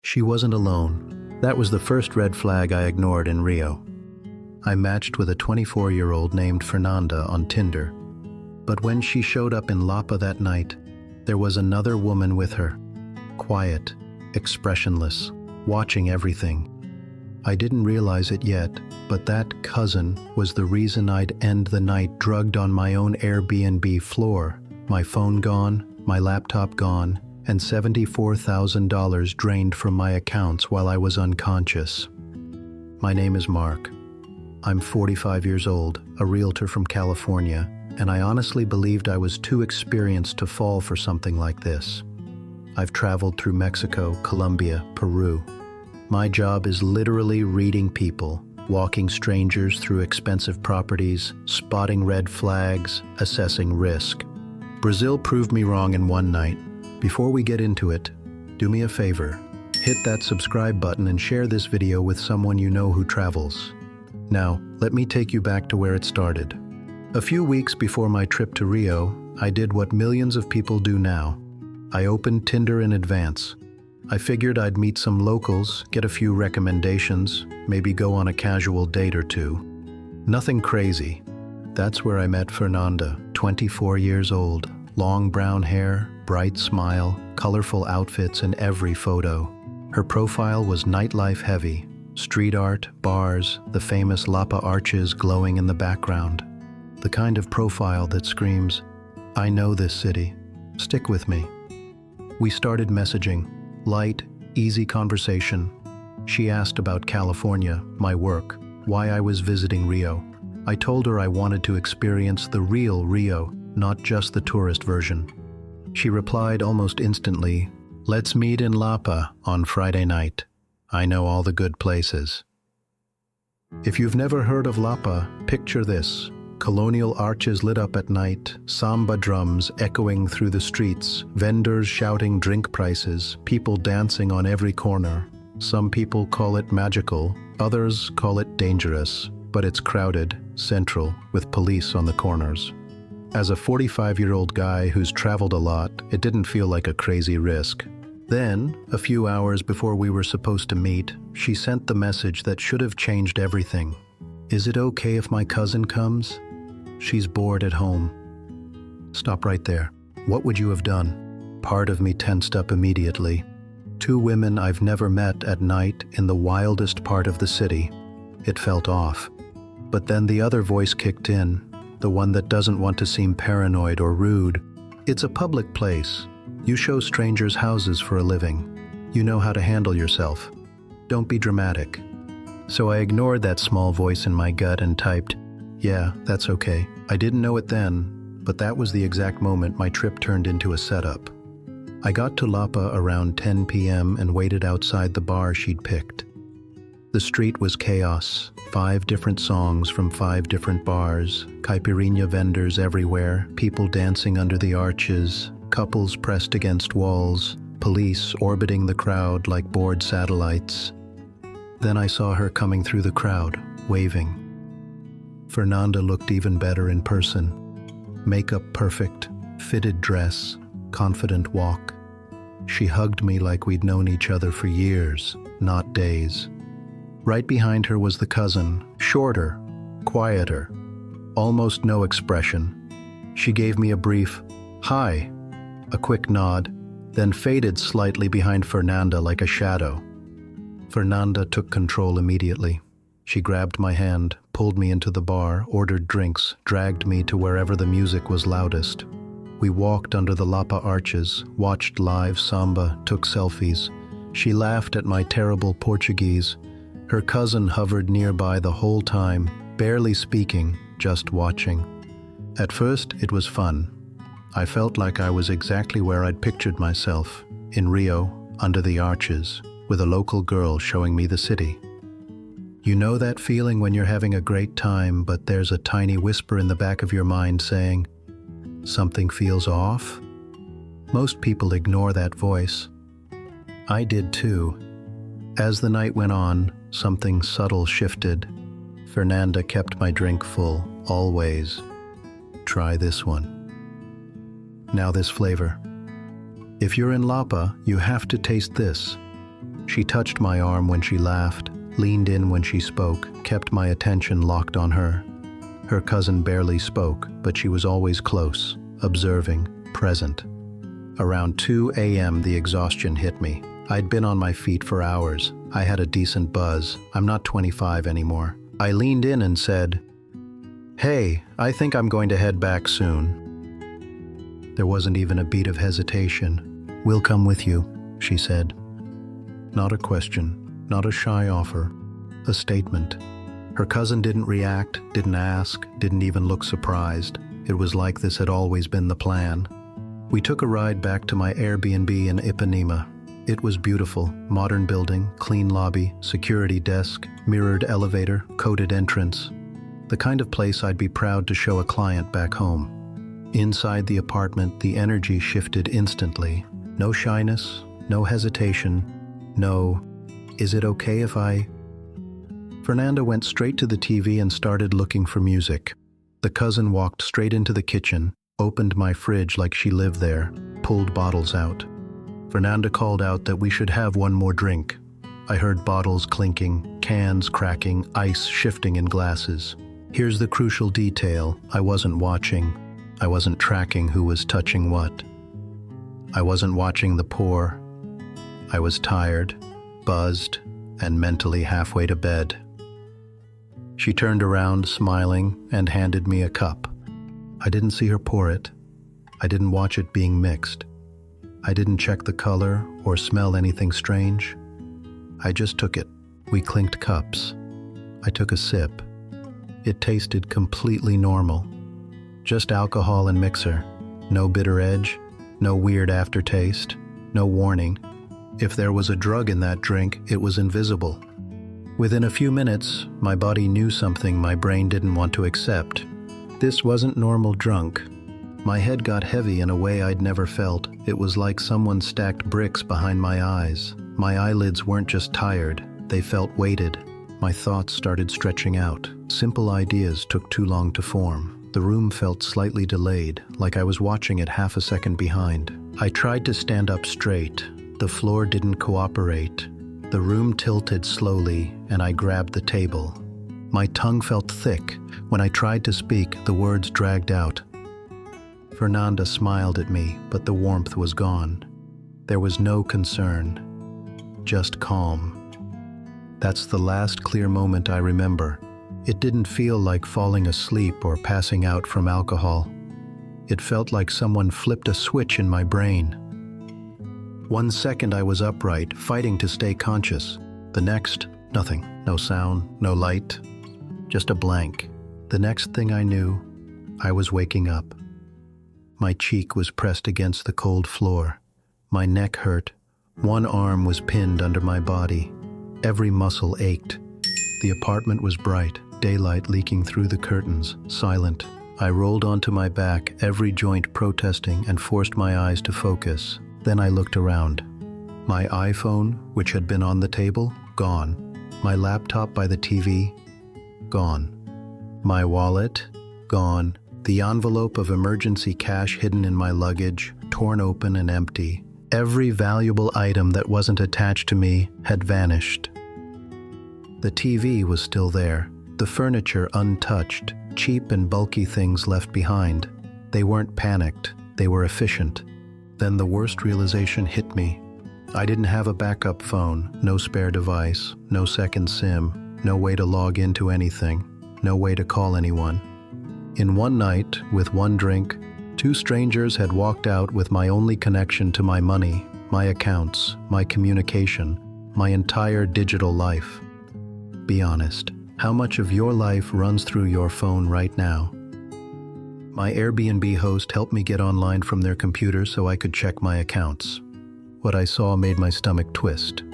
She wasn't alone. That was the first red flag I ignored in Rio. I matched with a 24-year-old named Fernanda on Tinder. But when she showed up in Lapa that night, there was another woman with her. Quiet, expressionless, watching everything. I didn't realize it yet, but that cousin was the reason I'd end the night drugged on my own Airbnb floor, my phone gone, my laptop gone, and $74,000 drained from my accounts while I was unconscious. My name is Mark. I'm 45 years old, a realtor from California, and I honestly believed I was too experienced to fall for something like this. I've traveled through Mexico, Colombia, Peru. My job is literally reading people, walking strangers through expensive properties, spotting red flags, assessing risk. Brazil proved me wrong in one night. Before we get into it, do me a favor. Hit that subscribe button and share this video with someone you know who travels. Now, let me take you back to where it started. A few weeks before my trip to Rio, I did what millions of people do now. I opened Tinder in advance. I figured I'd meet some locals, get a few recommendations, maybe go on a casual date or two. Nothing crazy. That's where I met Fernanda, 24 years old, long brown hair, bright smile, colorful outfits in every photo. Her profile was nightlife heavy, street art, bars, the famous Lapa arches glowing in the background. The kind of profile that screams, "I know this city. Stick with me." We started messaging. Light, easy conversation. She asked about California, my work, why I was visiting Rio. I told her I wanted to experience the real Rio, not just the tourist version. She replied almost instantly, "Let's meet in Lapa on Friday night. I know all the good places." If you've never heard of Lapa, picture this. Colonial arches lit up at night, samba drums echoing through the streets, vendors shouting drink prices, people dancing on every corner. Some people call it magical, others call it dangerous, but it's crowded, central, with police on the corners. As a 45-year-old guy who's traveled a lot, it didn't feel like a crazy risk. Then, a few hours before we were supposed to meet, she sent the message that should have changed everything. "Is it okay if my cousin comes? She's bored at home." Stop right there. What would you have done? Part of me tensed up immediately. Two women I've never met at night in the wildest part of the city. It felt off. But then the other voice kicked in, the one that doesn't want to seem paranoid or rude. "It's a public place. You show strangers houses for a living. You know how to handle yourself. Don't be dramatic." So I ignored that small voice in my gut and typed, "Yeah, that's okay." I didn't know it then, but that was the exact moment my trip turned into a setup. I got to Lapa around 10 p.m. and waited outside the bar she'd picked. The street was chaos, 5 different songs from 5 different bars, caipirinha vendors everywhere, people dancing under the arches, couples pressed against walls, police orbiting the crowd like bored satellites. Then I saw her coming through the crowd, waving. Fernanda looked even better in person. Makeup perfect, fitted dress, confident walk. She hugged me like we'd known each other for years, not days. Right behind her was the cousin, shorter, quieter, almost no expression. She gave me a brief, "Hi," a quick nod, then faded slightly behind Fernanda like a shadow. Fernanda took control immediately. She grabbed my hand, pulled me into the bar, ordered drinks, dragged me to wherever the music was loudest. We walked under the Lapa arches, watched live samba, took selfies. She laughed at my terrible Portuguese. Her cousin hovered nearby the whole time, barely speaking, just watching. At first, it was fun. I felt like I was exactly where I'd pictured myself, in Rio, under the arches, with a local girl showing me the city. You know that feeling when you're having a great time, but there's a tiny whisper in the back of your mind saying, "Something feels off?" Most people ignore that voice. I did too. As the night went on, something subtle shifted. Fernanda kept my drink full, always. "Try this one. Now this flavor. If you're in Lapa, you have to taste this. She touched my arm when she laughed, leaned in when she spoke, kept my attention locked on her. Her cousin barely spoke, but she was always close, observing, present. Around 2 a.m. the exhaustion hit me. I'd been on my feet for hours. I had a decent buzz. I'm not 25 anymore. I leaned in and said, "Hey, I think I'm going to head back soon." There wasn't even a beat of hesitation. "We'll come with you," she said. Not a question, not a shy offer, a statement. Her cousin didn't react, didn't ask, didn't even look surprised. It was like this had always been the plan. We took a ride back to my Airbnb in Ipanema. It was beautiful, modern building, clean lobby, security desk, mirrored elevator, coded entrance. The kind of place I'd be proud to show a client back home. Inside the apartment, the energy shifted instantly. No shyness, no hesitation, no, "Is it okay if I—" Fernanda went straight to the TV and started looking for music. The cousin walked straight into the kitchen, opened my fridge like she lived there, pulled bottles out. Fernanda called out that we should have one more drink. I heard bottles clinking, cans cracking, ice shifting in glasses. Here's the crucial detail. I wasn't watching. I wasn't tracking who was touching what. I wasn't watching the pour. I was tired, buzzed, and mentally halfway to bed. She turned around, smiling, and handed me a cup. I didn't see her pour it. I didn't watch it being mixed. I didn't check the color or smell anything strange. I just took it. We clinked cups. I took a sip. It tasted completely normal. Just alcohol and mixer. No bitter edge, no weird aftertaste, no warning. If there was a drug in that drink, it was invisible. Within a few minutes, my body knew something my brain didn't want to accept. This wasn't normal drunk. My head got heavy in a way I'd never felt. It was like someone stacked bricks behind my eyes. My eyelids weren't just tired, they felt weighted. My thoughts started stretching out. Simple ideas took too long to form. The room felt slightly delayed, like I was watching it half a second behind. I tried to stand up straight. The floor didn't cooperate. The room tilted slowly, and I grabbed the table. My tongue felt thick. When I tried to speak, the words dragged out. Fernanda smiled at me, but the warmth was gone. There was no concern, just calm. That's the last clear moment I remember. It didn't feel like falling asleep or passing out from alcohol. It felt like someone flipped a switch in my brain. 1 second I was upright, fighting to stay conscious. The next, nothing. No sound, no light, just a blank. The next thing I knew, I was waking up. My cheek was pressed against the cold floor. My neck hurt. One arm was pinned under my body. Every muscle ached. The apartment was bright, daylight leaking through the curtains, silent. I rolled onto my back, every joint protesting, and forced my eyes to focus. Then I looked around. My iPhone, which had been on the table, gone. My laptop by the TV, gone. My wallet, gone. The envelope of emergency cash hidden in my luggage, torn open and empty. Every valuable item that wasn't attached to me had vanished. The TV was still there, the furniture untouched, cheap and bulky things left behind. They weren't panicked, they were efficient. Then the worst realization hit me. I didn't have a backup phone, no spare device, no second SIM, no way to log into anything, no way to call anyone. In one night, with one drink, 2 strangers had walked out with my only connection to my money, my accounts, my communication, my entire digital life. Be honest, how much of your life runs through your phone right now? My Airbnb host helped me get online from their computer so I could check my accounts. What I saw made my stomach twist.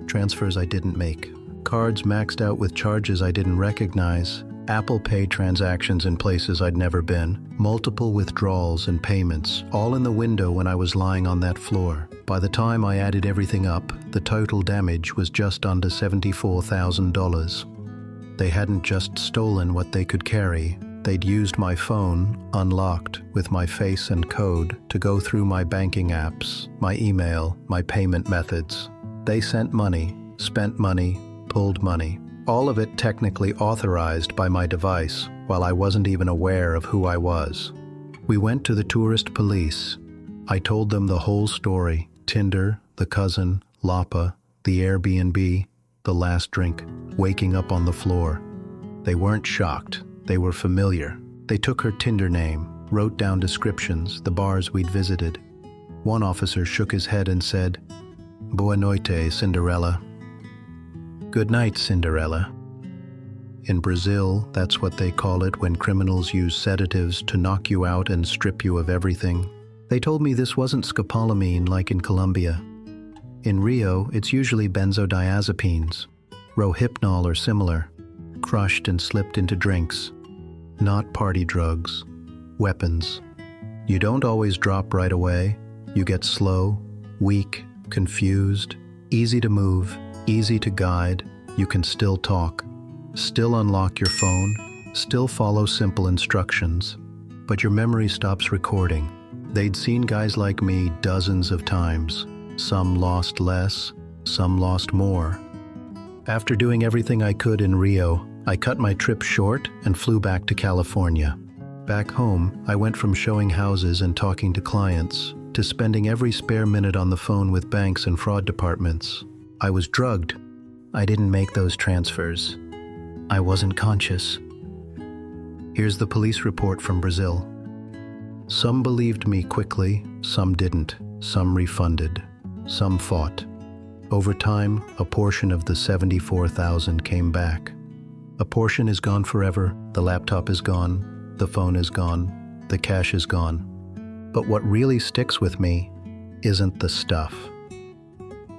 Transfers I didn't make, cards maxed out with charges I didn't recognize, Apple Pay transactions in places I'd never been, multiple withdrawals and payments, all in the window when I was lying on that floor. By the time I added everything up, the total damage was just under $74,000. They hadn't just stolen what they could carry. They'd used my phone, unlocked, with my face and code, to go through my banking apps, my email, my payment methods. They sent money, spent money, pulled money. All of it technically authorized by my device, while I wasn't even aware of who I was. We went to the tourist police. I told them the whole story: Tinder, the cousin, Lapa, the Airbnb, the last drink, waking up on the floor. They weren't shocked. They were familiar. They took her Tinder name, wrote down descriptions, the bars we'd visited. One officer shook his head and said, "Boa Noite, Cinderela." Good night, Cinderela. In Brazil, that's what they call it when criminals use sedatives to knock you out and strip you of everything. They told me this wasn't scopolamine like in Colombia. In Rio, it's usually benzodiazepines, Rohypnol or similar, crushed and slipped into drinks. Not party drugs. Weapons. You don't always drop right away. You get slow, weak, confused, easy to move, easy to guide. You can still talk, still unlock your phone, still follow simple instructions. But your memory stops recording. They'd seen guys like me dozens of times. Some lost less, some lost more. After doing everything I could in Rio, I cut my trip short and flew back to California. Back home, I went from showing houses and talking to clients to spending every spare minute on the phone with banks and fraud departments. I was drugged. I didn't make those transfers. I wasn't conscious. Here's the police report from Brazil. Some believed me quickly, some didn't. Some refunded, some fought. Over time, a portion of the 74,000 came back. A portion is gone forever, the laptop is gone, the phone is gone, the cash is gone. But what really sticks with me isn't the stuff.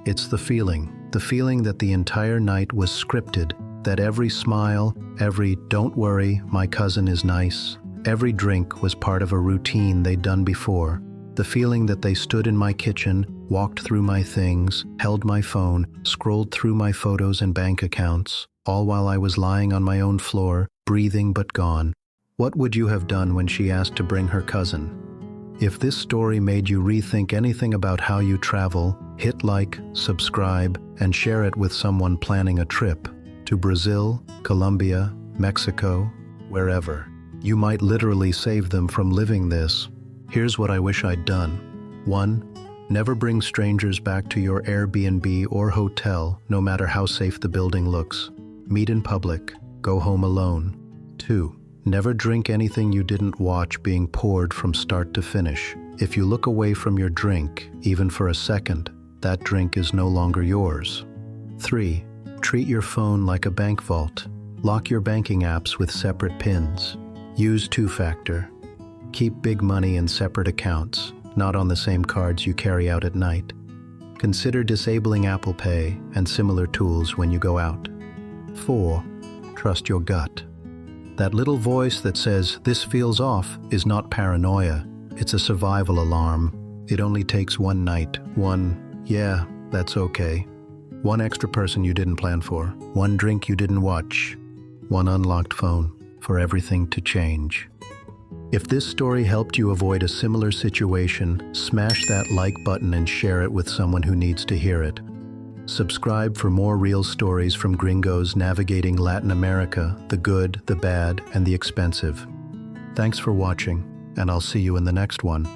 It's the feeling that the entire night was scripted, that every smile, every "don't worry, my cousin is nice," every drink was part of a routine they'd done before. The feeling that they stood in my kitchen, walked through my things, held my phone, scrolled through my photos and bank accounts, all while I was lying on my own floor, breathing but gone. What would you have done when she asked to bring her cousin? If this story made you rethink anything about how you travel, hit like, subscribe, and share it with someone planning a trip to Brazil, Colombia, Mexico, wherever. You might literally save them from living this. Here's what I wish I'd done. 1. Never bring strangers back to your Airbnb or hotel, no matter how safe the building looks. Meet in public. Go home alone. 2. Never drink anything you didn't watch being poured from start to finish. If you look away from your drink, even for a second, that drink is no longer yours. 3. Treat your phone like a bank vault. Lock your banking apps with separate PINs. Use two-factor. Keep big money in separate accounts, not on the same cards you carry out at night. Consider disabling Apple Pay and similar tools when you go out. 4. Trust your gut. That little voice that says, "This feels off," is not paranoia. It's a survival alarm. It only takes one night, "yeah, that's okay." One extra person you didn't plan for, one drink you didn't watch, one unlocked phone for everything to change. If this story helped you avoid a similar situation, smash that like button and share it with someone who needs to hear it. Subscribe for more real stories from gringos navigating Latin America, the good, the bad, and the expensive. Thanks for watching, and I'll see you in the next one.